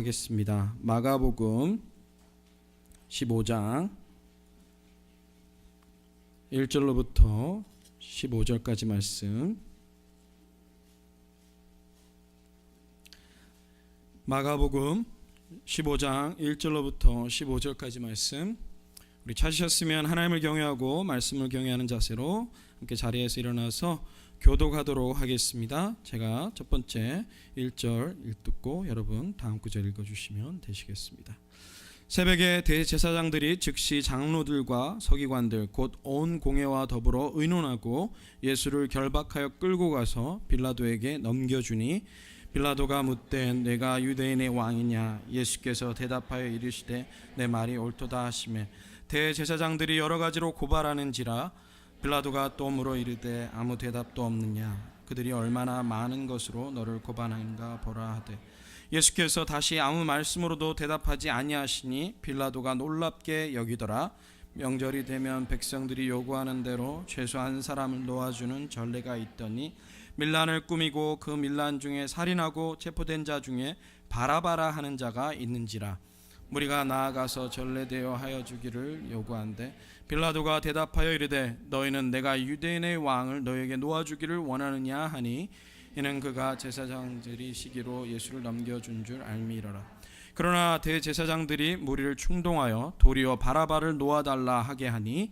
하겠습니다. 마가복음 15장 1절로부터 15절까지 말씀. 마가복음 15장 1절로부터 15절까지 말씀. 우리 찾으셨으면 하나님을 경외하고 말씀을 경외하는 자세로 함께 자리에서 일어나서 교독하도록 하겠습니다. 제가 첫 번째 1절 읽고 여러분 다음 구절 읽어주시면 되시겠습니다. 새벽에 대제사장들이 즉시 장로들과 서기관들 곧 온 공회와 더불어 의논하고 예수를 결박하여 끌고 가서 빌라도에게 넘겨주니 빌라도가 묻되 내가 유대인의 왕이냐? 예수께서 대답하여 이르시되 내 말이 옳도다 하시매 대제사장들이 여러 가지로 고발하는지라 빌라도가 또 물어 이르되 아무 대답도 없느냐? 그들이 얼마나 많은 것으로 너를 고발하는가 보라 하되 예수께서 다시 아무 말씀으로도 대답하지 아니하시니 빌라도가 놀랍게 여기더라. 명절이 되면 백성들이 요구하는 대로 죄수 한 사람을 놓아주는 전례가 있더니 밀란을 꾸미고 그 밀란 중에 살인하고 체포된 자 중에 바라바라 하는 자가 있는지라. 무리가 나아가서 전례되어 하여 주기를 요구한대 빌라도가 대답하여 이르되 너희는 내가 유대인의 왕을 너희에게 놓아주기를 원하느냐 하니 이는 그가 제사장들이 시기로 예수를 넘겨준 줄 알미러라. 그러나 대제사장들이 무리를 충동하여 도리어 바라바를 놓아달라 하게 하니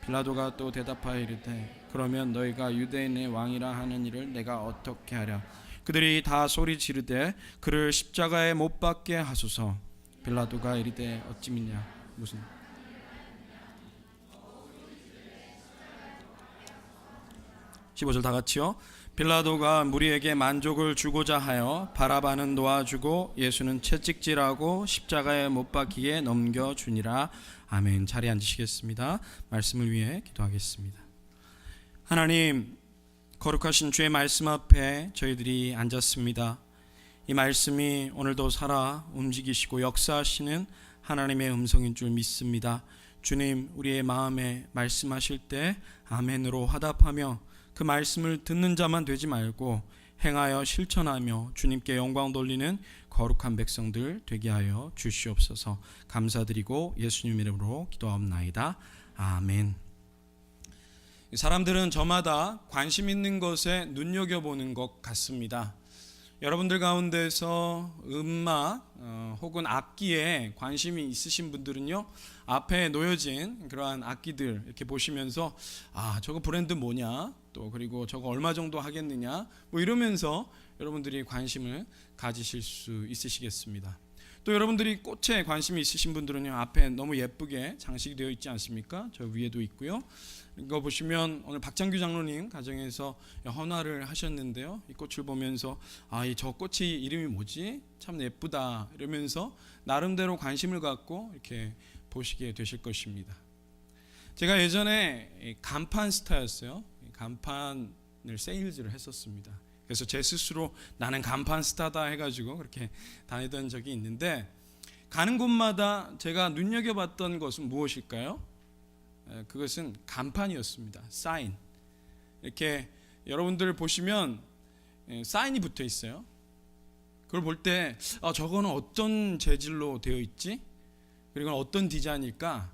빌라도가 또 대답하여 이르되 그러면 너희가 유대인의 왕이라 하는 일을 내가 어떻게 하랴? 그들이 다 소리 지르되 그를 십자가에 못 박게 하소서. 빌라도가 이르되 어찌 믿냐? 무슨 15절 다 같이요. 빌라도가 무리에게 만족을 주고자 하여 바라바는 놓아주고 예수는 채찍질하고 십자가에 못 박히게 넘겨주니라. 아멘. 자리에 앉으시겠습니다. 말씀을 위해 기도하겠습니다. 하나님, 거룩하신 주의 말씀 앞에 저희들이 앉았습니다. 이 말씀이 오늘도 살아 움직이시고 역사하시는 하나님의 음성인 줄 믿습니다. 주님, 우리의 마음에 말씀하실 때 아멘으로 화답하며 그 말씀을 듣는 자만 되지 말고 행하여 실천하며 주님께 영광 돌리는 거룩한 백성들 되게 하여 주시옵소서. 감사드리고 예수님 이름으로 기도하옵나이다. 아멘. 사람들은 저마다 관심 있는 것에 눈여겨보는 것 같습니다. 여러분들 가운데서 음악 혹은 악기에 관심이 있으신 분들은요, 앞에 놓여진 그러한 악기들 이렇게 보시면서 저거 브랜드 뭐냐, 또 그리고 저거 얼마 정도 하겠느냐, 뭐 이러면서 여러분들이 관심을 가지실 수 있으시겠습니다. 또 여러분들이 꽃에 관심이 있으신 분들은요, 앞에 너무 예쁘게 장식이 되어 있지 않습니까? 저 위에도 있고요. 이거 보시면 오늘 박장규 장로님 가정에서 헌화를 하셨는데요, 이 꽃을 보면서 저 꽃이 이름이 뭐지? 참 예쁘다 이러면서 나름대로 관심을 갖고 이렇게 보시게 되실 것입니다. 제가 예전에 간판 스타였어요. 간판을 세일즈를 했었습니다. 그래서 제 스스로 나는 간판 스타다 해가지고 그렇게 다니던 적이 있는데, 가는 곳마다 제가 눈여겨봤던 것은 무엇일까요? 그것은 간판이었습니다. 사인. 이렇게 여러분들 보시면 사인이 붙어 있어요. 그걸 볼 때 저거는 어떤 재질로 되어 있지? 그리고 어떤 디자인일까?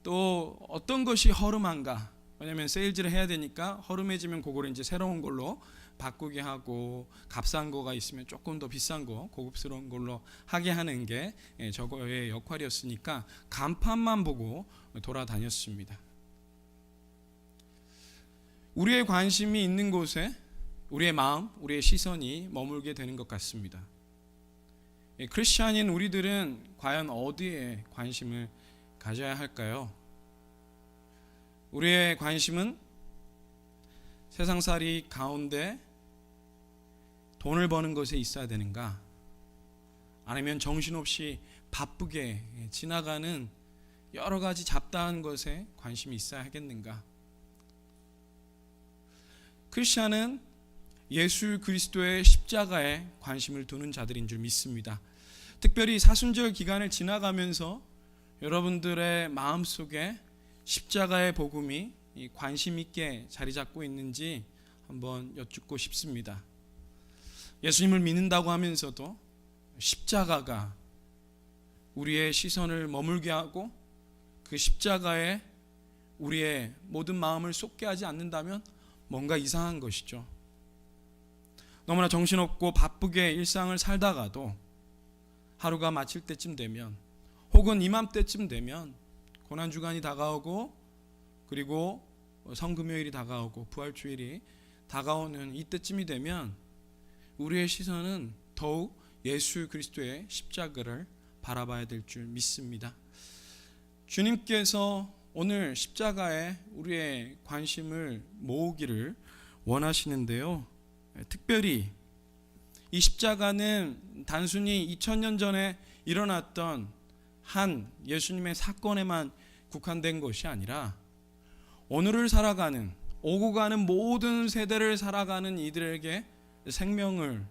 또 어떤 것이 허름한가? 왜냐하면 세일즈를 해야 되니까 허름해지면 그거를 이제 새로운 걸로 바꾸게 하고, 값싼 거가 있으면 조금 더 비싼 거, 고급스러운 걸로 하게 하는 게 저거의 역할이었으니까 간판만 보고 돌아다녔습니다. 우리의 관심이 있는 곳에 우리의 마음, 우리의 시선이 머물게 되는 것 같습니다. 크리스찬인 우리들은 과연 어디에 관심을 가져야 할까요? 우리의 관심은 세상살이 가운데 돈을 버는 것에 있어야 되는가? 아니면 정신없이 바쁘게 지나가는 여러 가지 잡다한 것에 관심이 있어야 하겠는가? 크리스찬은 예수 그리스도의 십자가에 관심을 두는 자들인 줄 믿습니다. 특별히 사순절 기간을 지나가면서 여러분들의 마음속에 십자가의 복음이 관심 있게 자리 잡고 있는지 한번 여쭙고 싶습니다. 예수님을 믿는다고 하면서도 십자가가 우리의 시선을 머물게 하고 그 십자가에 우리의 모든 마음을 쏟게 하지 않는다면 뭔가 이상한 것이죠. 너무나 정신없고 바쁘게 일상을 살다가도 하루가 마칠 때쯤 되면, 혹은 이맘때쯤 되면 고난주간이 다가오고, 그리고 성금요일이 다가오고 부활주일이 다가오는 이때쯤이 되면 우리의 시선은 더욱 예수 그리스도의 십자가를 바라봐야 될 줄 믿습니다. 주님께서 오늘 십자가에 우리의 관심을 모으기를 원하시는데요, 특별히 이 십자가는 단순히 2000년 전에 일어났던 한 예수님의 사건에만 국한된 것이 아니라 오늘을 살아가는, 오고 가는 모든 세대를 살아가는 이들에게 생명을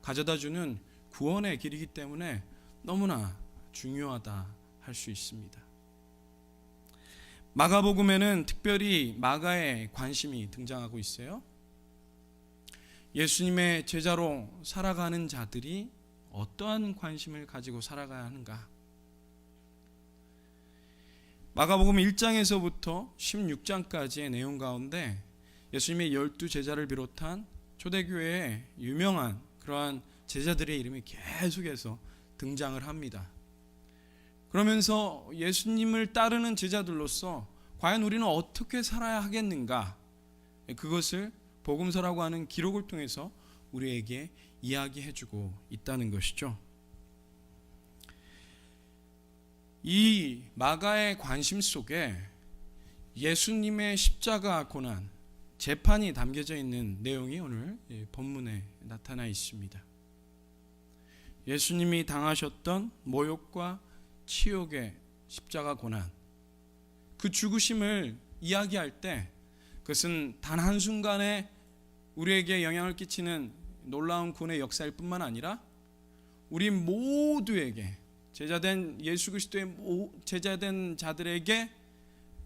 가져다주는 구원의 길이기 때문에 너무나 중요하다 할 수 있습니다. 마가복음에는 특별히 마가의 관심이 등장하고 있어요. 예수님의 제자로 살아가는 자들이 어떠한 관심을 가지고 살아가야 하는가? 마가복음 1장에서부터 16장까지의 내용 가운데 예수님의 12제자를 비롯한 초대교회의 유명한 그러한 제자들의 이름이 계속해서 등장을 합니다. 그러면서 예수님을 따르는 제자들로서 과연 우리는 어떻게 살아야 하겠는가? 그것을 복음서라고 하는 기록을 통해서 우리에게 이야기해주고 있다는 것이죠. 이 마가의 관심 속에 예수님의 십자가 고난, 재판이 담겨져 있는 내용이 오늘 본문에 나타나 있습니다. 예수님이 당하셨던 모욕과 치욕의 십자가 고난, 그 죽으심을 이야기할 때 그것은 단 한순간에 우리에게 영향을 끼치는 놀라운 구원의 역사일 뿐만 아니라 우리 모두에게, 제자된 예수 그리스도의 제자된 자들에게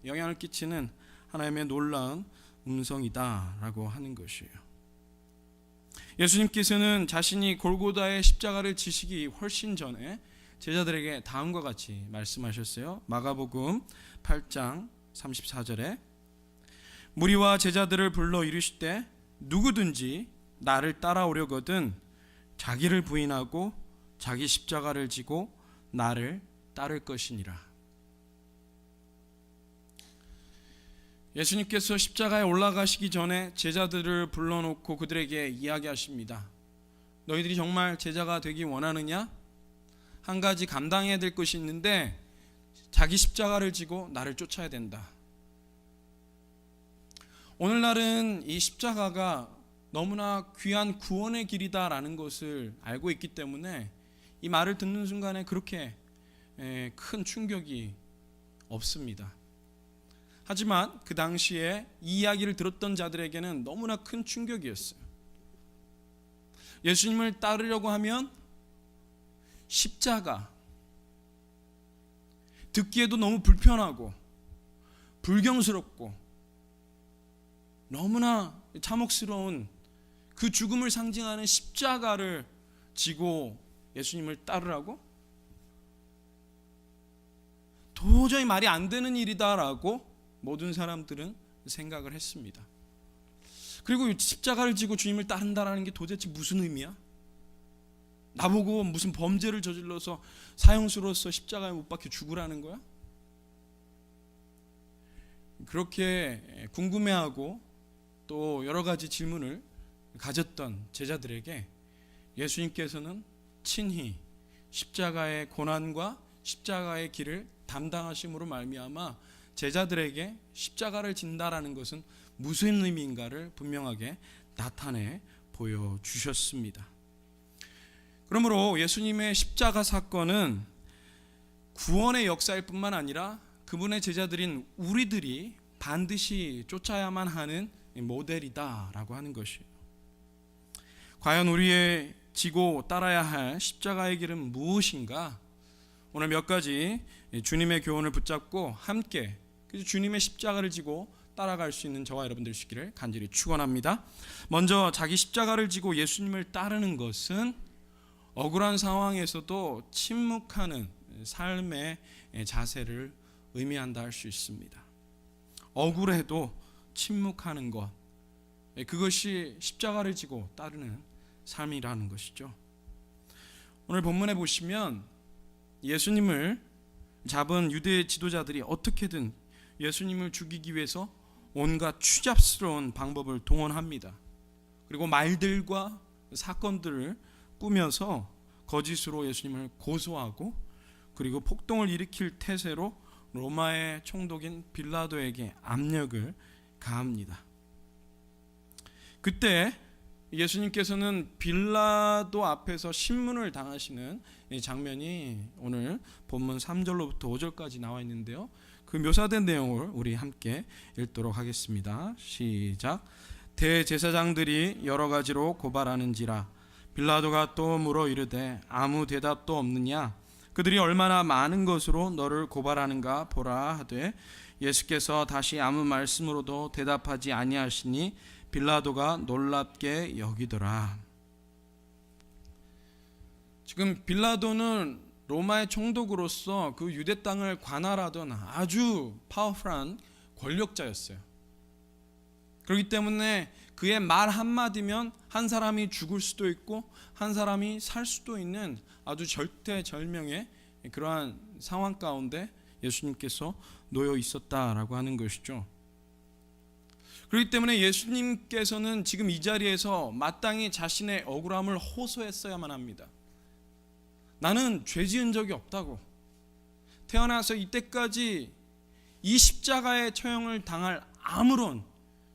영향을 끼치는 하나님의 놀라운 음성이다라고 하는 것이에요. 예수님께서는 자신이 골고다의 십자가를 지시기 훨씬 전에 제자들에게 다음과 같이 말씀하셨어요. 마가복음 8장 34절에 무리와 제자들을 불러 이르시되 누구든지 나를 따라오려거든 자기를 부인하고 자기 십자가를 지고 나를 따를 것이니라. 예수님께서 십자가에 올라가시기 전에 제자들을 불러놓고 그들에게 이야기하십니다. 너희들이 정말 제자가 되기 원하느냐? 한 가지 감당해야 될 것이 있는데 자기 십자가를 지고 나를 쫓아야 된다. 오늘날은 이 십자가가 너무나 귀한 구원의 길이다라는 것을 알고 있기 때문에 이 말을 듣는 순간에 그렇게 큰 충격이 없습니다. 하지만 그 당시에 이 이야기를 들었던 자들에게는 너무나 큰 충격이었어요. 예수님을 따르려고 하면 십자가, 듣기에도 너무 불편하고 불경스럽고 너무나 참혹스러운 그 죽음을 상징하는 십자가를 지고 예수님을 따르라고? 도저히 말이 안 되는 일이다라고 모든 사람들은 생각을 했습니다. 그리고 십자가를 지고 주님을 따른다라는 게 도대체 무슨 의미야? 나보고 무슨 범죄를 저질러서 사형수로서 십자가에 못 박혀 죽으라는 거야? 그렇게 궁금해하고 또 여러 가지 질문을 가졌던 제자들에게 예수님께서는 친히 십자가의 고난과 십자가의 길을 담당하심으로 말미암아 제자들에게 십자가를 진다라는 것은 무슨 의미인가를 분명하게 나타내 보여주셨습니다. 그러므로 예수님의 십자가 사건은 구원의 역사일 뿐만 아니라 그분의 제자들인 우리들이 반드시 쫓아야만 하는 모델이다라고 하는 것이에요. 과연 우리의 지고 따라야 할 십자가의 길은 무엇인가? 오늘 몇 가지 주님의 교훈을 붙잡고 함께 주님의 십자가를 지고 따라갈 수 있는 저와 여러분들 되시기를 간절히 축원합니다. 먼저 자기 십자가를 지고 예수님을 따르는 것은 억울한 상황에서도 침묵하는 삶의 자세를 의미한다 할 수 있습니다. 억울해도 침묵하는 것, 그것이 십자가를 지고 따르는 삶이라는 것이죠. 오늘 본문에 보시면 예수님을 잡은 유대 지도자들이 어떻게든 예수님을 죽이기 위해서 온갖 추잡스러운 방법을 동원합니다. 그리고 말들과 사건들을 꾸며서 거짓으로 예수님을 고소하고, 그리고 폭동을 일으킬 태세로 로마의 총독인 빌라도에게 압력을 가합니다. 그때 예수님께서는 빌라도 앞에서 신문을 당하시는 장면이 오늘 본문 3절로부터 5절까지 나와 있는데요, 그 묘사된 내용을 우리 함께 읽도록 하겠습니다. 시작. 대제사장들이 여러 가지로 고발하는지라 빌라도가 또 물어 이르되 아무 대답도 없느냐? 그들이 얼마나 많은 것으로 너를 고발하는가 보라 하되 예수께서 다시 아무 말씀으로도 대답하지 아니하시니 빌라도가 놀랍게 여기더라. 지금 빌라도는 로마의 총독으로서 그 유대 땅을 관할하던 아주 파워풀한 권력자였어요. 그렇기 때문에 그의 말 한마디면 한 사람이 죽을 수도 있고 한 사람이 살 수도 있는 아주 절대절명의 그러한 상황 가운데 예수님께서 놓여 있었다라고 하는 것이죠. 그렇기 때문에 예수님께서는 지금 이 자리에서 마땅히 자신의 억울함을 호소했어야만 합니다. 나는 죄 지은 적이 없다고, 태어나서 이때까지 이 십자가의 처형을 당할 아무런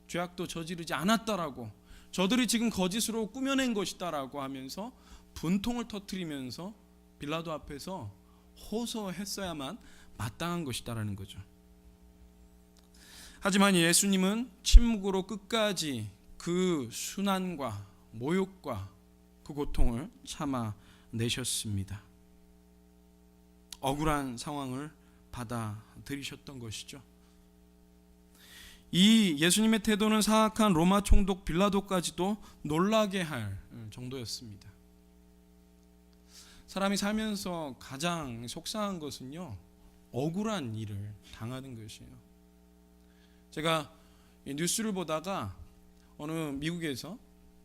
죄악도 저지르지 않았다라고, 저들이 지금 거짓으로 꾸며낸 것이다라고 하면서 분통을 터뜨리면서 빌라도 앞에서 호소했어야만 마땅한 것이다라는 거죠. 하지만 예수님은 침묵으로 끝까지 그 순환과 모욕과 그 고통을 참아내셨습니다. 억울한 상황을 받아들이셨던 것이죠. 이 예수님의 태도는 사악한 로마 총독 빌라도까지도 놀라게 할 정도였습니다. 사람이 살면서 가장 속상한 것은요, 억울한 일을 당하는 것이에요. 제가 뉴스를 보다가 어느 미국에서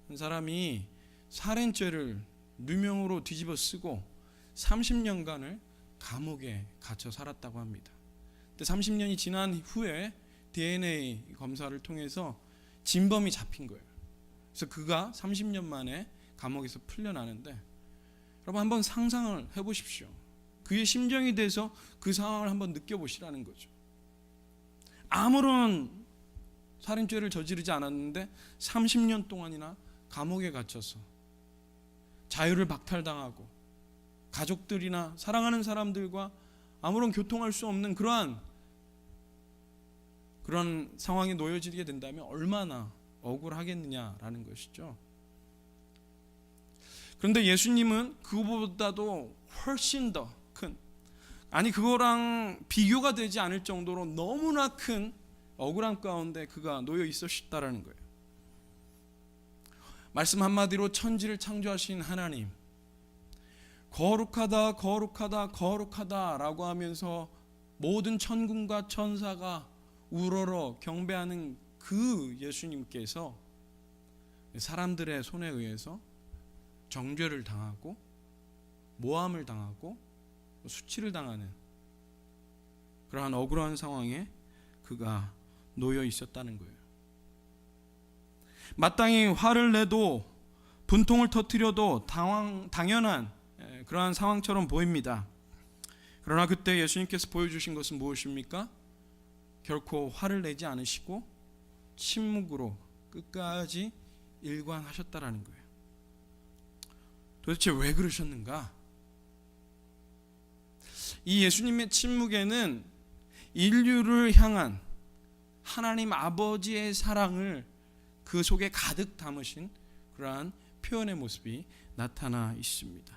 한 사람이 살인죄를 누명으로 뒤집어 쓰고 30년간을 감옥에 갇혀 살았다고 합니다. 근데 30년이 지난 후에 DNA 검사를 통해서 진범이 잡힌 거예요. 그래서 그가 30년 만에 감옥에서 풀려나는데, 여러분 한번 상상을 해보십시오. 그의 심정이 돼서 그 상황을 한번 느껴보시라는 거죠. 아무런 살인죄를 저지르지 않았는데 30년 동안이나 감옥에 갇혀서 자유를 박탈당하고 가족들이나 사랑하는 사람들과 아무런 교통할 수 없는 그런 상황에 놓여지게 된다면 얼마나 억울하겠느냐라는 것이죠. 그런데 예수님은 그보다도 훨씬 더 큰, 아니 그거랑 비교가 되지 않을 정도로 너무나 큰 억울함 가운데 그가 놓여 있으셨다라는 거예요. 말씀 한마디로 천지를 창조하신 하나님, 거룩하다 거룩하다 거룩하다 라고 하면서 모든 천군과 천사가 우러러 경배하는 그 예수님께서 사람들의 손에 의해서 정죄를 당하고 모함을 당하고 수치를 당하는 그러한 억울한 상황에 그가 놓여 있었다는 거예요. 마땅히 화를 내도 분통을 터뜨려도 당연한 그러한 상황처럼 보입니다. 그러나 그때 예수님께서 보여주신 것은 무엇입니까? 결코 화를 내지 않으시고 침묵으로 끝까지 일관하셨다라는 거예요. 도대체 왜 그러셨는가? 이 예수님의 침묵에는 인류를 향한 하나님 아버지의 사랑을 그 속에 가득 담으신 그러한 표현의 모습이 나타나 있습니다.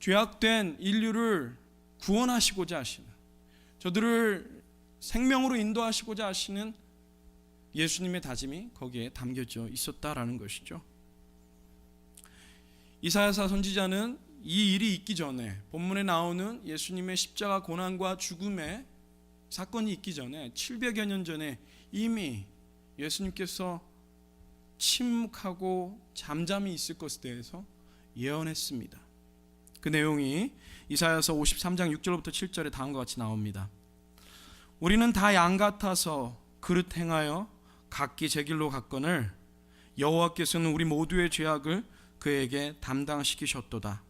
죄악된 인류를 구원하시고자 하시는, 저들을 생명으로 인도하시고자 하시는 예수님의 다짐이 거기에 담겨져 있었다라는 것이죠. 이사야서 선지자는 이 일이 있기 전에, 본문에 나오는 예수님의 십자가 고난과 죽음의 사건이 있기 전에 700여 년 전에 이미 예수님께서 침묵하고 잠잠히 있을 것에 대해서 예언했습니다. 그 내용이 이사야서 53장 6절부터 7절에 다음과 같이 나옵니다. 우리는 다 양 같아서 그릇 행하여 각기 제 길로 갔거늘 여호와께서는 우리 모두의 죄악을 그에게 담당시키셨도다.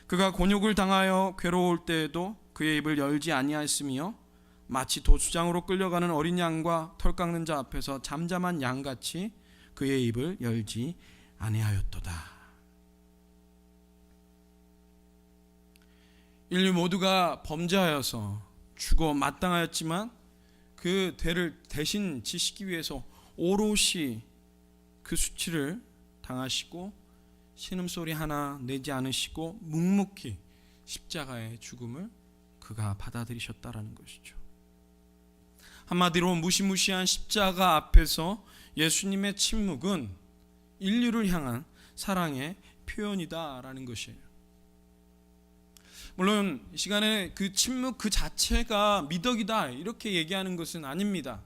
그가 곤욕을 당하여 괴로울 때에도 그의 입을 열지 아니하였으며 마치 도수장으로 끌려가는 어린 양과 털 깎는 자 앞에서 잠잠한 양같이 그의 입을 열지 아니하였도다. 인류 모두가 범죄하여서 죽어 마땅하였지만 그 죄를 대신 지시기 위해서 오롯이 그 수치를 당하시고 신음소리 하나 내지 않으시고 묵묵히 십자가의 죽음을 그가 받아들이셨다라는 것이죠. 한마디로 무시무시한 십자가 앞에서 예수님의 침묵은 인류를 향한 사랑의 표현이다라는 것이에요. 물론 이 시간에 그 침묵 그 자체가 미덕이다 이렇게 얘기하는 것은 아닙니다.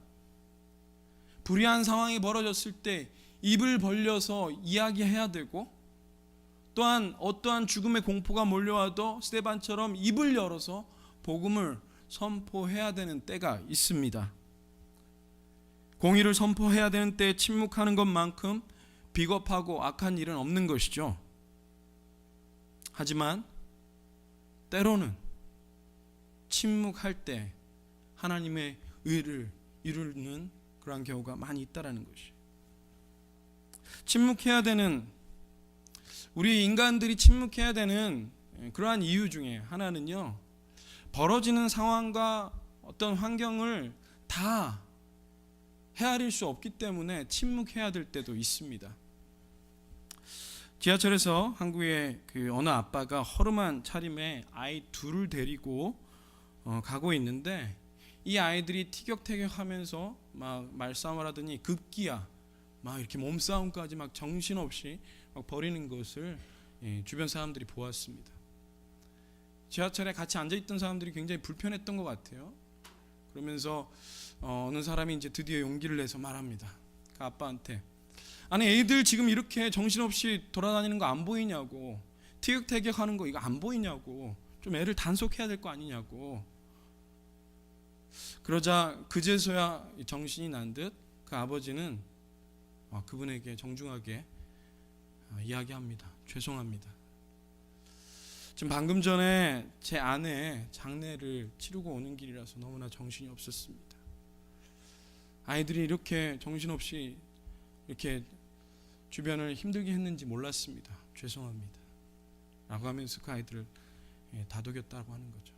불의한 상황이 벌어졌을 때 입을 벌려서 이야기해야 되고, 또한 어떠한 죽음의 공포가 몰려와도 스데반처럼 입을 열어서 복음을 선포해야 되는 때가 있습니다. 공의를 선포해야 되는 때에 침묵하는 것만큼 비겁하고 악한 일은 없는 것이죠. 하지만 때로는 침묵할 때 하나님의 의를 이루는 그러한 경우가 많이 있다라는 것이. 침묵해야 되는, 우리 인간들이 침묵해야 되는 그러한 이유 중에 하나는요, 벌어지는 상황과 어떤 환경을 다 헤아릴 수 없기 때문에 침묵해야 될 때도 있습니다. 지하철에서 한국의 어느 아빠가 허름한 차림에 아이 둘을 데리고 가고 있는데, 이 아이들이 티격태격하면서 막 말싸움을 하더니 급기야 막 이렇게 몸싸움까지 막 정신없이 막 벌이는 것을 주변 사람들이 보았습니다. 지하철에 같이 앉아있던 사람들이 굉장히 불편했던 것 같아요. 그러면서 어느 사람이 이제 드디어 용기를 내서 말합니다. 그 아빠한테, 아니 애들 지금 이렇게 정신없이 돌아다니는 거 안 보이냐고, 티격태격하는 거 이거 안 보이냐고, 좀 애를 단속해야 될 거 아니냐고. 그러자 그제서야 정신이 난 듯 그 아버지는 그분에게 정중하게 이야기합니다. 죄송합니다. 지금 방금 전에 제 아내 장례를 치르고 오는 길이라서 너무나 정신이 없었습니다. 아이들이 이렇게 정신없이 이렇게 주변을 힘들게 했는지 몰랐습니다. 죄송합니다. 라고 하면서 그 아이들을 다독였다고 하는 거죠.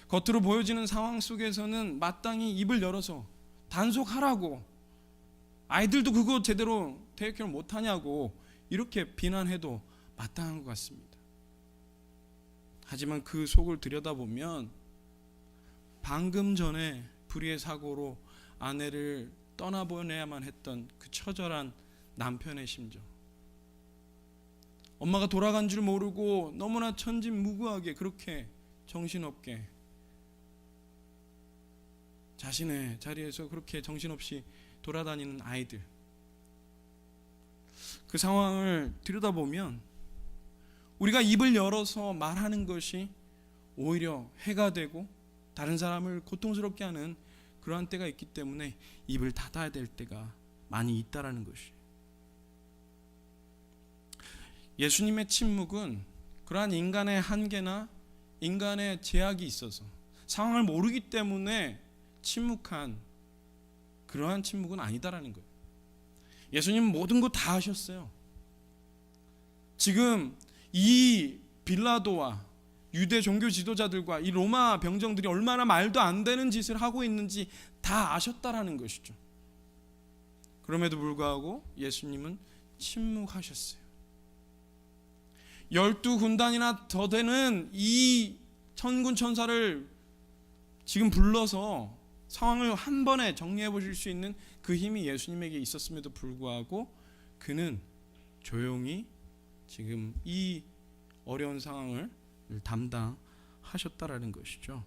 겉으로 보여지는 상황 속에서는 마땅히 입을 열어서 단속하라고, 아이들도 그거 제대로 대역회를 못하냐고 이렇게 비난해도 마땅한 것 같습니다. 하지만 그 속을 들여다보면 방금 전에 불의의 사고로 아내를 떠나보내야만 했던 그 처절한 남편의 심정, 엄마가 돌아간 줄 모르고 너무나 천진무구하게 그렇게 정신없게 자신의 자리에서 그렇게 정신없이 돌아다니는 아이들, 그 상황을 들여다보면 우리가 입을 열어서 말하는 것이 오히려 해가 되고 다른 사람을 고통스럽게 하는 그러한 때가 있기 때문에 입을 닫아야 될 때가 많이 있다라는 것이. 예수님의 침묵은 그러한 인간의 한계나 인간의 제약이 있어서 상황을 모르기 때문에 침묵한 그러한 침묵은 아니다라는 거예요. 예수님은 모든 것 다 하셨어요. 지금 이 빌라도와 유대 종교 지도자들과 이 로마 병정들이 얼마나 말도 안 되는 짓을 하고 있는지 다 아셨다라는 것이죠. 그럼에도 불구하고 예수님은 침묵하셨어요. 12군단이나 더 되는 이 천군 천사를 지금 불러서 상황을 한 번에 정리해 보실 수 있는 그 힘이 예수님에게 있었음에도 불구하고 그는 조용히 지금 이 어려운 상황을 담당하셨다라는 것이죠.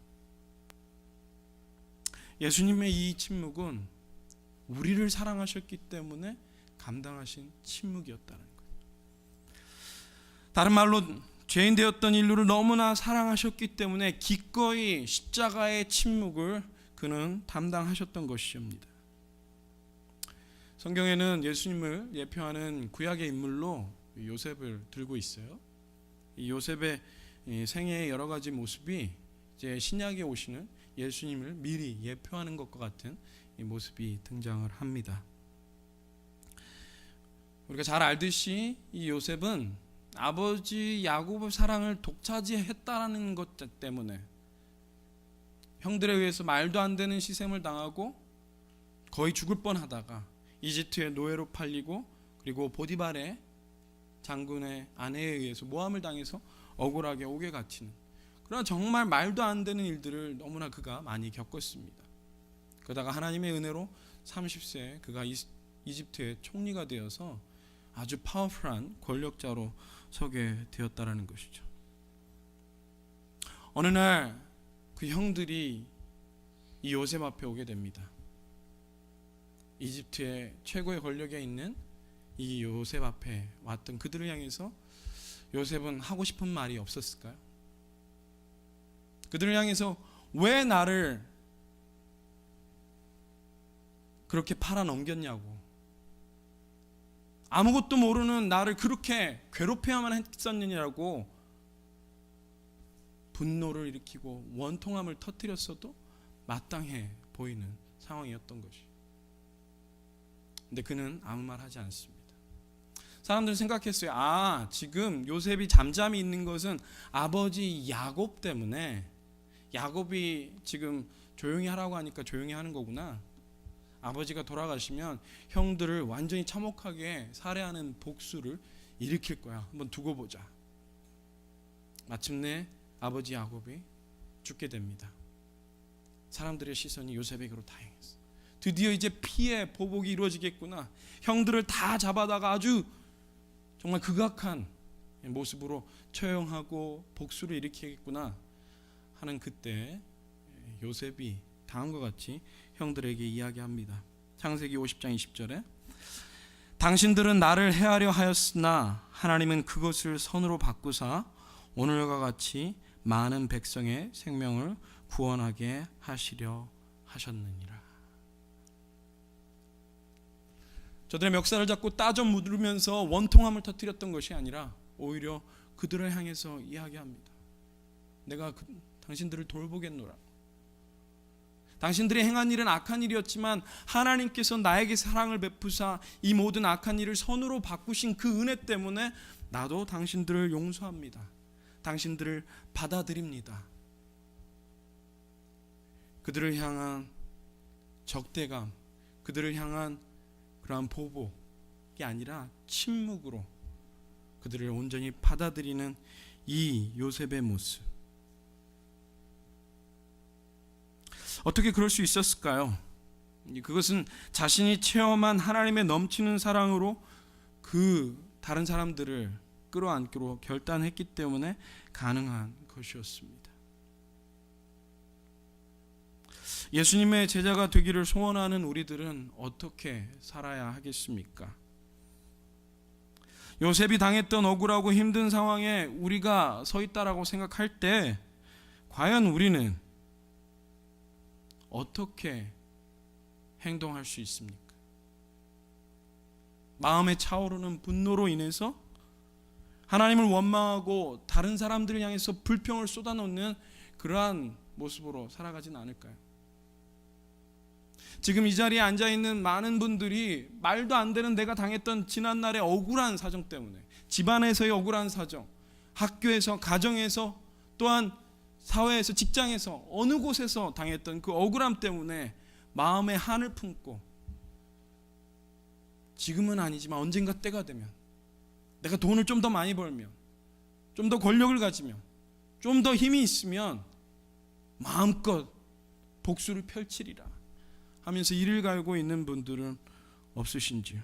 예수님의 이 침묵은 우리를 사랑하셨기 때문에 감당하신 침묵이었다는 거예요. 다른 말로 죄인 되었던 인류를 너무나 사랑하셨기 때문에 기꺼이 십자가의 침묵을 그는 담당하셨던 것이옵니다. 성경에는 예수님을 예표하는 구약의 인물로 요셉을 들고 있어요. 이 요셉의 생애의 여러 가지 모습이 이제 신약에 오시는 예수님을 미리 예표하는 것과 같은 이 모습이 등장을 합니다. 우리가 잘 알듯이 이 요셉은 아버지 야곱의 사랑을 독차지했다라는 것 때문에 형들에 의해서 말도 안 되는 시샘을 당하고 거의 죽을 뻔하다가 이집트의 노예로 팔리고 그리고 보디발의 장군의 아내에 의해서 모함을 당해서 억울하게 옥에 갇히는 그런 정말 말도 안 되는 일들을 너무나 그가 많이 겪었습니다. 그러다가 하나님의 은혜로 30세에 그가 이집트의 총리가 되어서 아주 파워풀한 권력자로 서게 되었다라는 것이죠. 어느 날 그 형들이 이 요셉 앞에 오게 됩니다. 이집트의 최고의 권력에 있는 이 요셉 앞에 왔던 그들을 향해서 요셉은 하고 싶은 말이 없었을까요? 그들을 향해서 왜 나를 그렇게 팔아 넘겼냐고, 아무것도 모르는 나를 그렇게 괴롭혀야만 했었느냐고 분노를 일으키고 원통함을 터뜨렸어도 마땅해 보이는 상황이었던 것이. 근데 그는 아무 말 하지 않습니다. 사람들은 생각했어요. 아, 지금 요셉이 잠잠히 있는 것은 아버지 야곱 때문에, 야곱이 지금 조용히 하라고 하니까 조용히 하는 거구나. 아버지가 돌아가시면 형들을 완전히 참혹하게 살해하는 복수를 일으킬 거야. 한번 두고 보자. 마침내 아버지 야곱이 죽게 됩니다. 사람들의 시선이 요셉에게로 다 향했어. 드디어 이제 피의 보복이 이루어지겠구나. 형들을 다 잡아다가 아주 정말 극악한 모습으로 처형하고 복수를 일으키겠구나 하는 그때 요셉이 다음과 같이 형들에게 이야기합니다. 창세기 50장 20절에 당신들은 나를 해하려 하였으나 하나님은 그것을 선으로 바꾸사 오늘과 같이 많은 백성의 생명을 구원하게 하시려 하셨느니라. 저들의 멱살을 잡고 따져 물으면서 원통함을 터뜨렸던 것이 아니라 오히려 그들을 향해서 이야기합니다. 내가 당신들을 돌보겠노라. 당신들이 행한 일은 악한 일이었지만 하나님께서 나에게 사랑을 베푸사 이 모든 악한 일을 선으로 바꾸신 그 은혜 때문에 나도 당신들을 용서합니다. 당신들을 받아들입니다. 그들을 향한 적대감, 그들을 향한 그러한 보복이 아니라 침묵으로 그들을 온전히 받아들이는 이 요셉의 모습. 어떻게 그럴 수 있었을까요? 그것은 자신이 체험한 하나님의 넘치는 사랑으로 그 다른 사람들을 끌어안기로 결단했기 때문에 가능한 것이었습니다. 예수님의 제자가 되기를 소원하는 우리들은 어떻게 살아야 하겠습니까? 요셉이 당했던 억울하고 힘든 상황에 우리가 서 있다라고 생각할 때 과연 우리는 어떻게 행동할 수 있습니까? 마음에 차오르는 분노로 인해서 하나님을 원망하고 다른 사람들을 향해서 불평을 쏟아놓는 그러한 모습으로 살아가진 않을까요? 지금 이 자리에 앉아있는 많은 분들이 말도 안 되는 내가 당했던 지난날의 억울한 사정 때문에, 집안에서의 억울한 사정, 학교에서, 가정에서, 또한 사회에서, 직장에서, 어느 곳에서 당했던 그 억울함 때문에 마음에 한을 품고 지금은 아니지만 언젠가 때가 되면 내가 돈을 좀 더 많이 벌면, 좀 더 권력을 가지면, 좀 더 힘이 있으면 마음껏 복수를 펼치리라 하면서 이를 갈고 있는 분들은 없으신지요?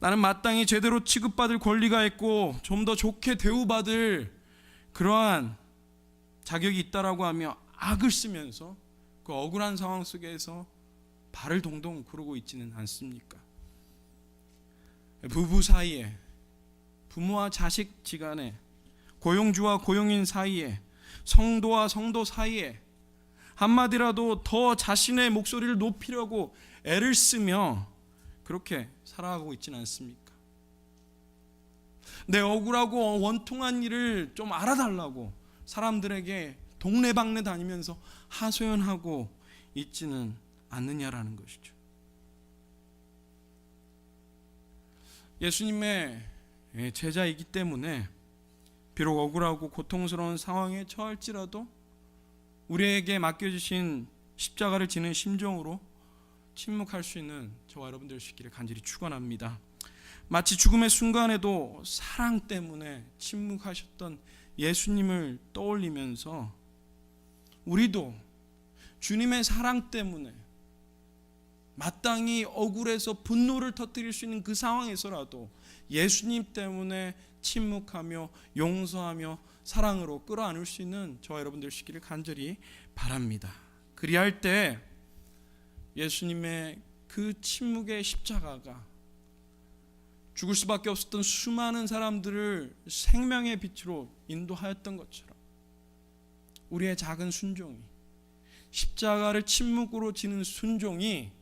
나는 마땅히 제대로 취급받을 권리가 있고 좀 더 좋게 대우받을 그러한 자격이 있다라고 하며 악을 쓰면서 그 억울한 상황 속에서 발을 동동 구르고 있지는 않습니까? 부부 사이에, 부모와 자식 지간에, 고용주와 고용인 사이에, 성도와 성도 사이에 한마디라도 더 자신의 목소리를 높이려고 애를 쓰며 그렇게 살아가고 있지는 않습니까? 내 억울하고 원통한 일을 좀 알아달라고 사람들에게 동네방네 다니면서 하소연하고 있지는 않느냐라는 것이죠. 예수님의 제자이기 때문에 비록 억울하고 고통스러운 상황에 처할지라도 우리에게 맡겨주신 십자가를 지는 심정으로 침묵할 수 있는 저와 여러분들 되시기를 간절히 축원합니다. 마치 죽음의 순간에도 사랑 때문에 침묵하셨던 예수님을 떠올리면서 우리도 주님의 사랑 때문에 마땅히 억울해서 분노를 터뜨릴 수 있는 그 상황에서라도 예수님 때문에 침묵하며 용서하며 사랑으로 끌어안을 수 있는 저와 여러분들 되시기를 간절히 바랍니다. 그리할 때 예수님의 그 침묵의 십자가가 죽을 수밖에 없었던 수많은 사람들을 생명의 빛으로 인도하였던 것처럼 우리의 작은 순종이, 십자가를 침묵으로 지는 순종이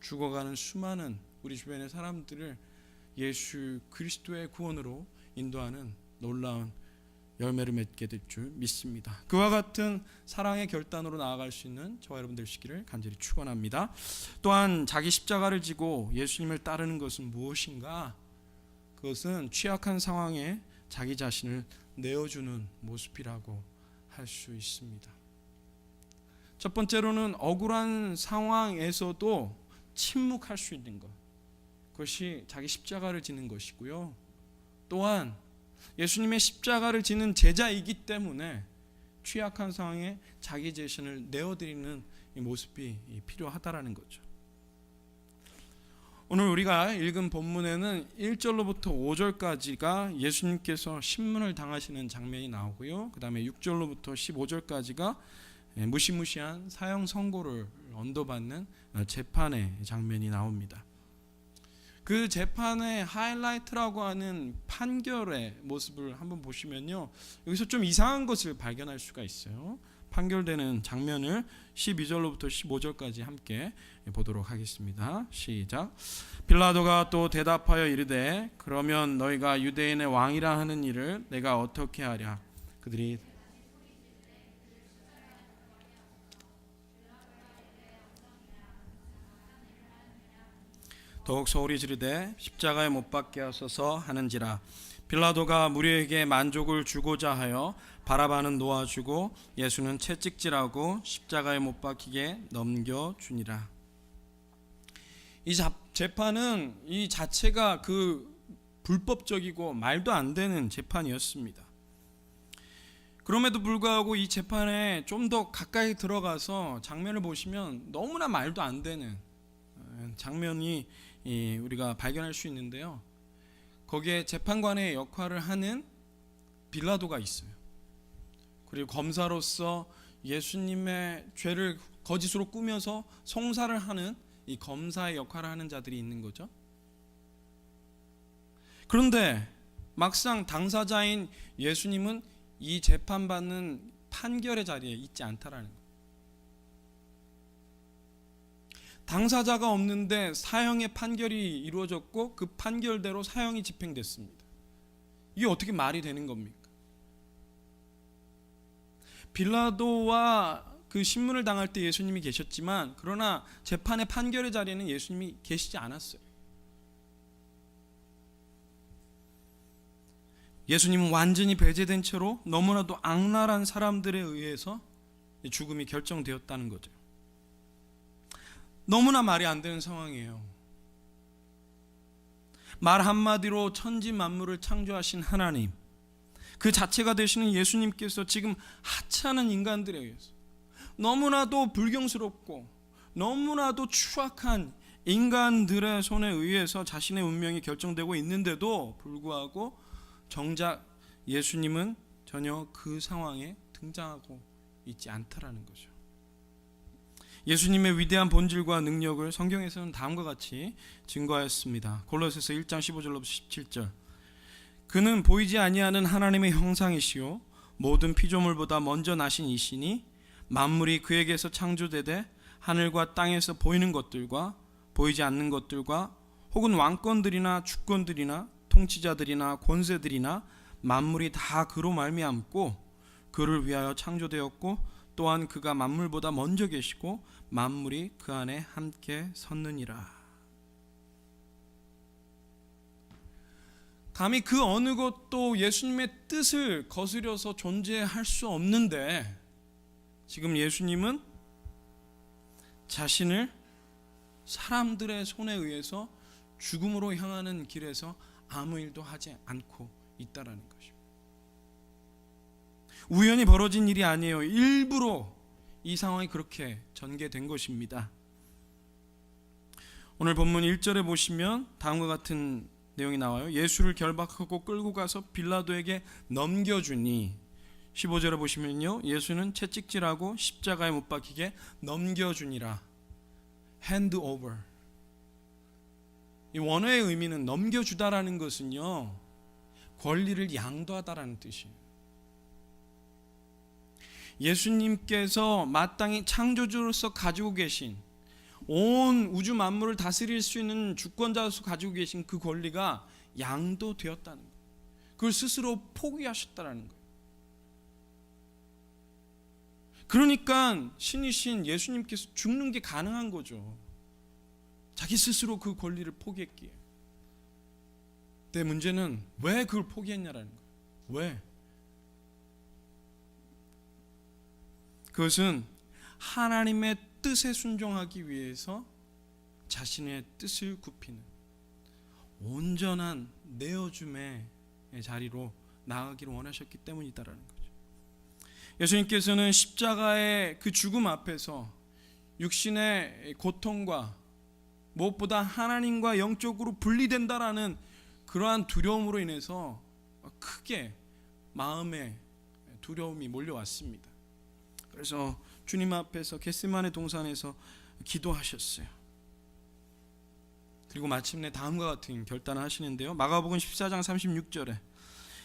죽어가는 수많은 우리 주변의 사람들을 예수 그리스도의 구원으로 인도하는 놀라운 열매를 맺게 될 줄 믿습니다. 그와 같은 사랑의 결단으로 나아갈 수 있는 저와 여러분들 되시기를 간절히 축원합니다. 또한 자기 십자가를 지고 예수님을 따르는 것은 무엇인가? 그것은 취약한 상황에 자기 자신을 내어주는 모습이라고 할 수 있습니다. 첫 번째로는 억울한 상황에서도 침묵할 수 있는 것, 그것이 자기 십자가를 지는 것이고요. 또한 예수님의 십자가를 지는 제자이기 때문에 취약한 상황에 자기 자신을 내어드리는 이 모습이 필요하다라는 거죠. 오늘 우리가 읽은 본문에는 1절로부터 5절까지가 예수님께서 신문을 당하시는 장면이 나오고요. 그 다음에 6절로부터 15절까지가 무시무시한 사형 선고를 언도받는 재판의 장면이 나옵니다. 그 재판의 하이라이트라고 하는 판결의 모습을 한번 보시면요, 여기서 좀 이상한 것을 발견할 수가 있어요. 판결되는 장면을 12절로부터 15절까지 함께 보도록 하겠습니다. 시작. 빌라도가 또 대답하여 이르되 그러면 너희가 유대인의 왕이라 하는 이를 내가 어떻게 하랴? 그들이 더욱 소리 지르되 십자가에 못 박게 하소서 하는지라. 빌라도가 무리에게 만족을 주고자 하여 바라바는 놓아주고 예수는 채찍질하고 십자가에 못 박히게 넘겨주니라. 이 재판은 이 자체가 그 불법적이고 말도 안 되는 재판이었습니다. 그럼에도 불구하고 이 재판에 좀 더 가까이 들어가서 장면을 보시면 너무나 말도 안 되는 장면이 우리가 발견할 수 있는데요. 거기에 재판관의 역할을 하는 빌라도가 있어요. 그리고 검사로서 예수님의 죄를 거짓으로 꾸며서 송사를 하는 이 검사의 역할을 하는 자들이 있는 거죠. 그런데 막상 당사자인 예수님은 이 재판받는 판결의 자리에 있지 않다라는 거예요. 당사자가 없는데 사형의 판결이 이루어졌고 그 판결대로 사형이 집행됐습니다. 이게 어떻게 말이 되는 겁니까? 빌라도와 그 신문을 당할 때 예수님이 계셨지만 그러나 재판의 판결의 자리에는 예수님이 계시지 않았어요. 예수님은 완전히 배제된 채로 너무나도 악랄한 사람들에 의해서 죽음이 결정되었다는 거죠. 너무나 말이 안 되는 상황이에요. 말 한마디로 천지 만물을 창조하신 하나님, 그 자체가 되시는 예수님께서 지금 하찮은 인간들에 의해서 너무나도 불경스럽고 너무나도 추악한 인간들의 손에 의해서 자신의 운명이 결정되고 있는데도 불구하고 정작 예수님은 전혀 그 상황에 등장하고 있지 않다라는 거죠. 예수님의 위대한 본질과 능력을 성경에서는 다음과 같이 증거하였습니다. 골로새서 1장 15절로 17절. 그는 보이지 아니하는 하나님의 형상이시요 모든 피조물보다 먼저 나신 이시니 만물이 그에게서 창조되되 하늘과 땅에서 보이는 것들과 보이지 않는 것들과 혹은 왕권들이나 주권들이나 통치자들이나 권세들이나 만물이 다 그로 말미암고 그를 위하여 창조되었고 또한 그가 만물보다 먼저 계시고 만물이 그 안에 함께 섰느니라. 감히 그 어느 것도 예수님의 뜻을 거스려서 존재할 수 없는데 지금 예수님은 자신을 사람들의 손에 의해서 죽음으로 향하는 길에서 아무 일도 하지 않고 있다라는 것입니다. 우연히 벌어진 일이 아니에요. 일부러 이 상황이 그렇게 전개된 것입니다. 오늘 본문 1절에 보시면 다음과 같은 내용이 나와요. 예수를 결박하고 끌고 가서 빌라도에게 넘겨주니 15절에 보시면요, 예수는 채찍질하고 십자가에 못 박히게 넘겨주니라. hand over. 이 원어의 의미는 넘겨주다라는 것은요, 권리를 양도하다라는 뜻이에요. 예수님께서 마땅히 창조주로서 가지고 계신 온 우주 만물을 다스릴 수 있는 주권자로서 가지고 계신 그 권리가 양도되었다는 거예요. 그걸 스스로 포기하셨다는 거예요. 그러니까 신이신 예수님께서 죽는 게 가능한 거죠. 자기 스스로 그 권리를 포기했기에. 근데 문제는 왜 그걸 포기했냐라는 거예요. 왜? 그것은 하나님의 뜻에 순종하기 위해서 자신의 뜻을 굽히는 온전한 내어줌의 자리로 나아가기를 원하셨기 때문이다라는 거죠. 예수님께서는 십자가의 그 죽음 앞에서 육신의 고통과 무엇보다 하나님과 영적으로 분리된다라는 그러한 두려움으로 인해서 크게 마음에 두려움이 몰려왔습니다. 그래서 주님 앞에서 겟세마네 동산에서 기도하셨어요. 그리고 마침내 다음과 같은 결단을 하시는데요, 마가복음 14장 36절에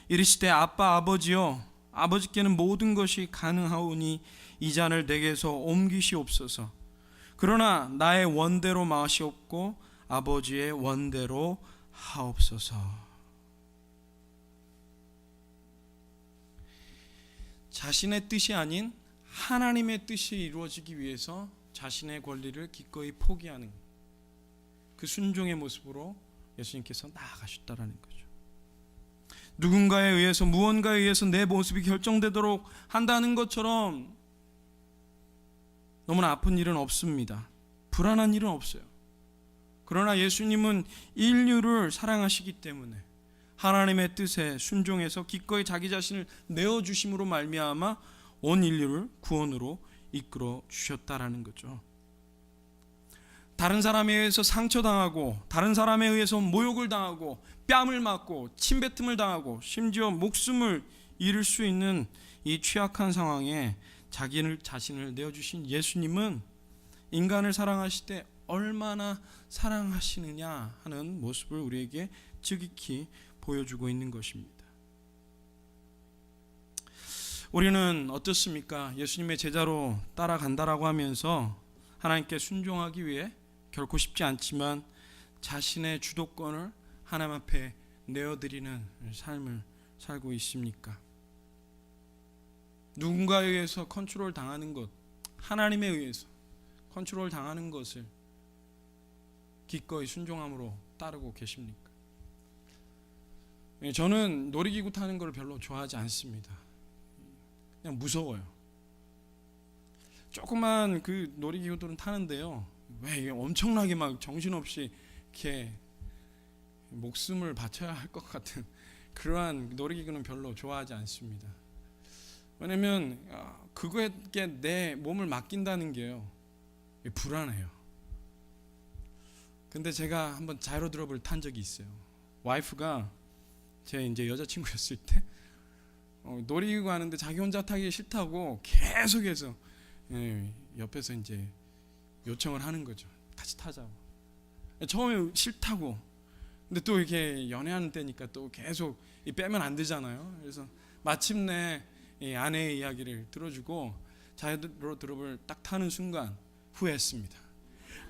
이르시되 아빠 아버지여 아버지께는 모든 것이 가능하오니 이 잔을 내게서 옮기시옵소서. 그러나 나의 원대로 마시옵고 아버지의 원대로 하옵소서. 자신의 뜻이 아닌 하나님의 뜻이 이루어지기 위해서 자신의 권리를 기꺼이 포기하는 그 순종의 모습으로 예수님께서 나아가셨다라는 거죠. 누군가에 의해서 무언가에 의해서 내 모습이 결정되도록 한다는 것처럼 너무나 아픈 일은 없습니다. 불안한 일은 없어요. 그러나 예수님은 인류를 사랑하시기 때문에 하나님의 뜻에 순종해서 기꺼이 자기 자신을 내어주심으로 말미암아 온 인류를 구원으로 이끌어 주셨다라는 거죠. 다른 사람에 의해서 상처당하고 다른 사람에 의해서 모욕을 당하고 뺨을 맞고 침뱉음을 당하고 심지어 목숨을 잃을 수 있는 이 취약한 상황에 자기 자신을 내어주신 예수님은 인간을 사랑하실 때 얼마나 사랑하시느냐 하는 모습을 우리에게 지극히 보여주고 있는 것입니다. 우리는 어떻습니까? 예수님의 제자로 따라간다라고 하면서 하나님께 순종하기 위해 결코 쉽지 않지만 자신의 주도권을 하나님 앞에 내어드리는 삶을 살고 있습니까? 누군가에 의해서 컨트롤 당하는 것, 하나님에 의해서 컨트롤 당하는 것을 기꺼이 순종함으로 따르고 계십니까? 저는 놀이기구 타는 걸 별로 좋아하지 않습니다. 그냥 무서워요. 조그만 그 놀이기구들은 타는데요, 왜 엄청나게 막 정신없이 이렇게 목숨을 바쳐야 할 것 같은 그러한 놀이기구는 별로 좋아하지 않습니다. 왜냐면 그거에 내 몸을 맡긴다는 게요, 불안해요. 근데 제가 한번 자이로 드롭을 탄 적이 있어요. 와이프가 제 이제 여자친구였을 때 놀이기구 하는데 자기 혼자 타기 싫다고 계속해서 옆에서 이제 요청을 하는 거죠. 같이 타자고. 처음에 싫다고. 근데 또 이렇게 연애하는 때니까 또 계속 빼면 안 되잖아요. 그래서 마침내 이 아내의 이야기를 들어주고 자이로 드롭을 딱 타는 순간 후회했습니다.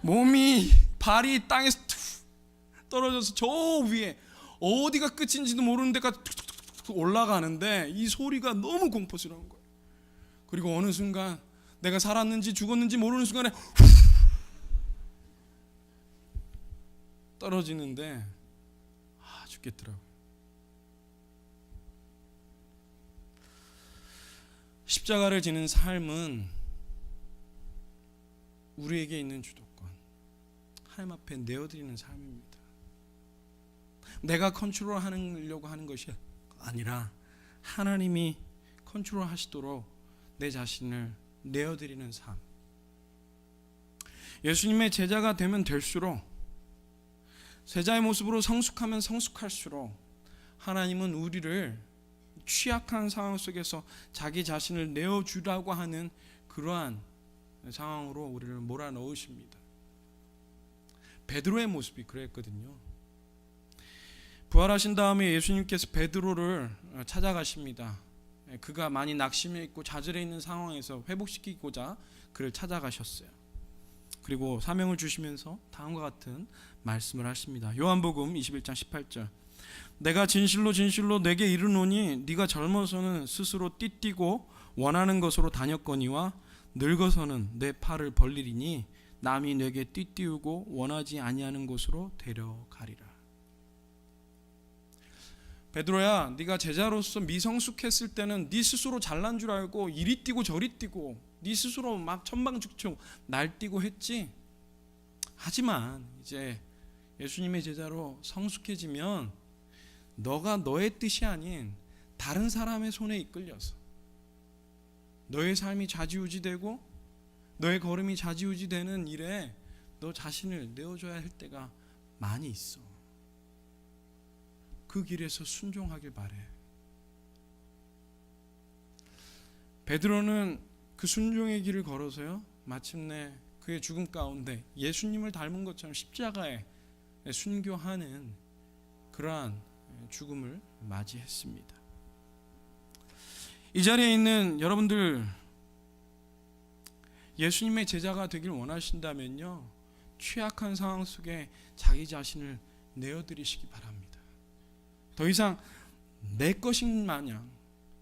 몸이 발이 땅에서 툭 떨어져서 저 위에 어디가 끝인지도 모르는 데가 툭툭툭 올라가는데 이 소리가 너무 공포스러운 거예요. 그리고 어느 순간 내가 살았는지 죽었는지 모르는 순간에 떨어지는데 죽겠더라고요. 십자가를 지는 삶은 우리에게 있는 주도권, 하나님 앞에 내어드리는 삶입니다. 내가 컨트롤하려고 하는 것이 아니라 하나님이 컨트롤하시도록 내 자신을 내어드리는 삶. 예수님의 제자가 되면 될수록, 제자의 모습으로 성숙하면 성숙할수록 하나님은 우리를 취약한 상황 속에서 자기 자신을 내어주라고 하는 그러한 상황으로 우리를 몰아넣으십니다. 베드로의 모습이 그랬거든요. 부활하신 다음에 예수님께서 베드로를 찾아가십니다. 그가 많이 낙심해 있고 좌절해 있는 상황에서 회복시키고자 그를 찾아가셨어요. 그리고 사명을 주시면서 다음과 같은 말씀을 하십니다. 요한복음 21장 18절. 내가 진실로 진실로 내게 이르노니 네가 젊어서는 스스로 띠띠고 원하는 것으로 다녔거니와 늙어서는 내 팔을 벌리리니 남이 내게 띠띠우고 원하지 아니하는 곳으로 데려가리라. 베드로야, 네가 제자로서 미성숙했을 때는 네 스스로 잘난 줄 알고 이리 뛰고 저리 뛰고 네 스스로 막 천방지축 날뛰고 했지. 하지만 이제 예수님의 제자로 성숙해지면 너가 너의 뜻이 아닌 다른 사람의 손에 이끌려서 너의 삶이 좌지우지되고 너의 걸음이 좌지우지되는 일에 너 자신을 내어줘야 할 때가 많이 있어. 그 길에서 순종하길 바래. 베드로는 그 순종의 길을 걸어서요, 마침내 그의 죽음 가운데 예수님을 닮은 것처럼 십자가에 순교하는 그러한 죽음을 맞이했습니다. 이 자리에 있는 여러분들, 예수님의 제자가 되길 원하신다면요, 취약한 상황 속에 자기 자신을 내어드리시기 바랍니다. 더 이상 내 것인 마냥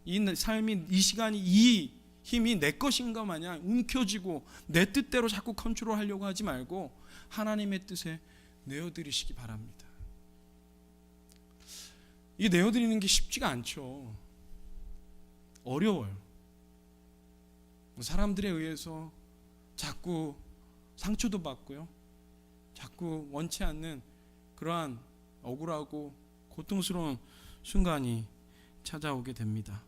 이 삶이, 이 시간이, 이 힘이 내 것인 것 마냥 움켜쥐고 내 뜻대로 자꾸 컨트롤하려고 하지 말고 하나님의 뜻에 내어드리시기 바랍니다. 이 내어드리는 게 쉽지가 않죠. 어려워요. 사람들에 의해서 자꾸 상처도 받고요, 자꾸 원치 않는 그러한 억울하고 고통스러운 순간이 찾아오게 됩니다.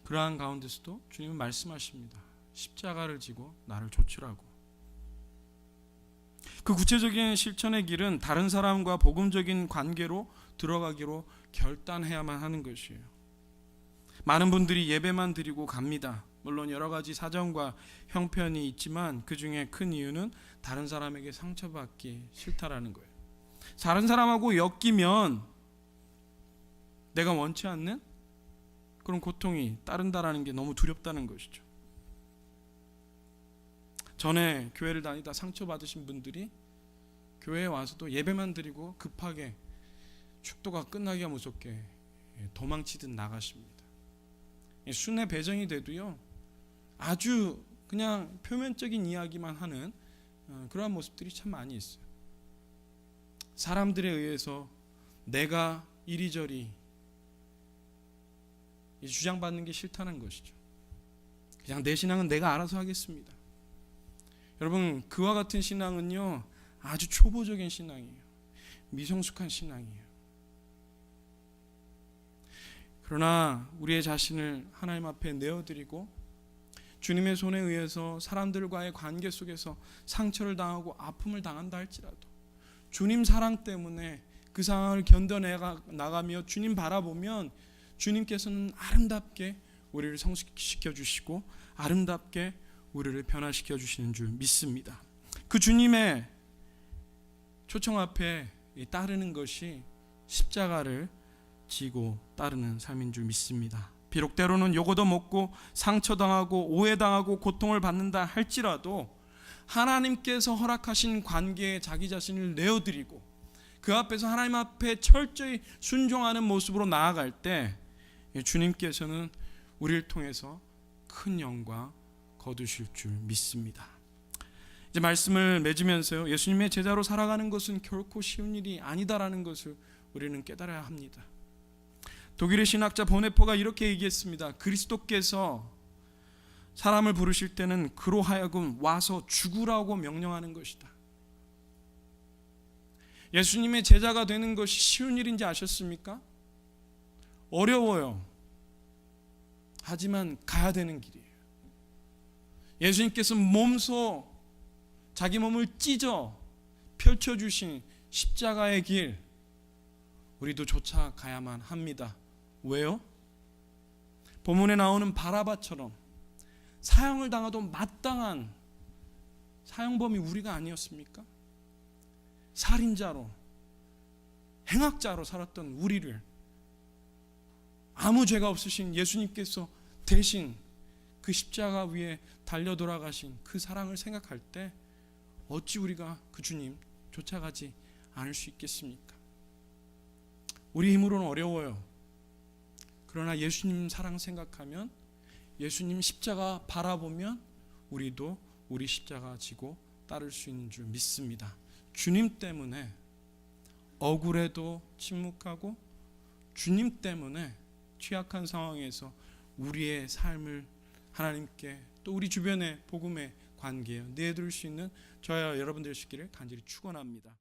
그러한 가운데서도 주님은 말씀하십니다. 십자가를 지고 나를 좇으라고. 그 구체적인 실천의 길은 다른 사람과 복음적인 관계로 들어가기로 결단해야만 하는 것이에요. 많은 분들이 예배만 드리고 갑니다. 물론 여러 가지 사정과 형편이 있지만 그 중에 큰 이유는 다른 사람에게 상처받기 싫다라는 거예요. 다른 사람하고 엮이면 내가 원치 않는 그런 고통이 따른다라는 게 너무 두렵다는 것이죠. 전에 교회를 다니다 상처받으신 분들이 교회에 와서도 예배만 드리고 급하게 축도가 끝나기가 무섭게 도망치듯 나가십니다. 순회 배정이 돼도요, 아주 그냥 표면적인 이야기만 하는 그러한 모습들이 참 많이 있어요. 사람들에 의해서 내가 이리저리 주장받는 게 싫다는 것이죠. 그냥 내 신앙은 내가 알아서 하겠습니다. 여러분, 그와 같은 신앙은요, 아주 초보적인 신앙이에요. 미성숙한 신앙이에요. 그러나 우리의 자신을 하나님 앞에 내어드리고 주님의 손에 의해서 사람들과의 관계 속에서 상처를 당하고 아픔을 당한다 할지라도 주님 사랑 때문에 그 상황을 견뎌내 나가며 주님 바라보면 주님께서는 아름답게 우리를 성숙시켜 주시고 아름답게 우리를 변화시켜 주시는 줄 믿습니다. 그 주님의 초청 앞에 따르는 것이 십자가를 지고 따르는 삶인 줄 믿습니다. 비록 때로는 요거도 먹고 상처당하고 오해당하고 고통을 받는다 할지라도 하나님께서 허락하신 관계에 자기 자신을 내어드리고 그 앞에서 하나님 앞에 철저히 순종하는 모습으로 나아갈 때 주님께서는 우리를 통해서 큰 영광 거두실 줄 믿습니다. 이제 말씀을 맺으면서요, 예수님의 제자로 살아가는 것은 결코 쉬운 일이 아니다라는 것을 우리는 깨달아야 합니다. 독일의 신학자 보네퍼가 이렇게 얘기했습니다. 그리스도께서 사람을 부르실 때는 그로 하여금 와서 죽으라고 명령하는 것이다. 예수님의 제자가 되는 것이 쉬운 일인지 아셨습니까? 어려워요. 하지만 가야 되는 길이에요. 예수님께서 몸소 자기 몸을 찢어 펼쳐주신 십자가의 길, 우리도 쫓아가야만 합니다. 왜요? 본문에 나오는 바라바처럼 사형을 당하도 마땅한 사형범이 우리가 아니었습니까? 살인자로, 행악자로 살았던 우리를 아무 죄가 없으신 예수님께서 대신 그 십자가 위에 달려 돌아가신 그 사랑을 생각할 때 어찌 우리가 그 주님 쫓아가지 않을 수 있겠습니까? 우리 힘으로는 어려워요. 그러나 예수님 사랑 생각하면, 예수님 십자가 바라보면 우리도 우리 십자가 지고 따를 수 있는 줄 믿습니다. 주님 때문에 억울해도 침묵하고 주님 때문에 취약한 상황에서 우리의 삶을 하나님께 또 우리 주변의 복음의 관계에 내드릴 수 있는 저와 여러분 되시기를 간절히 축원합니다.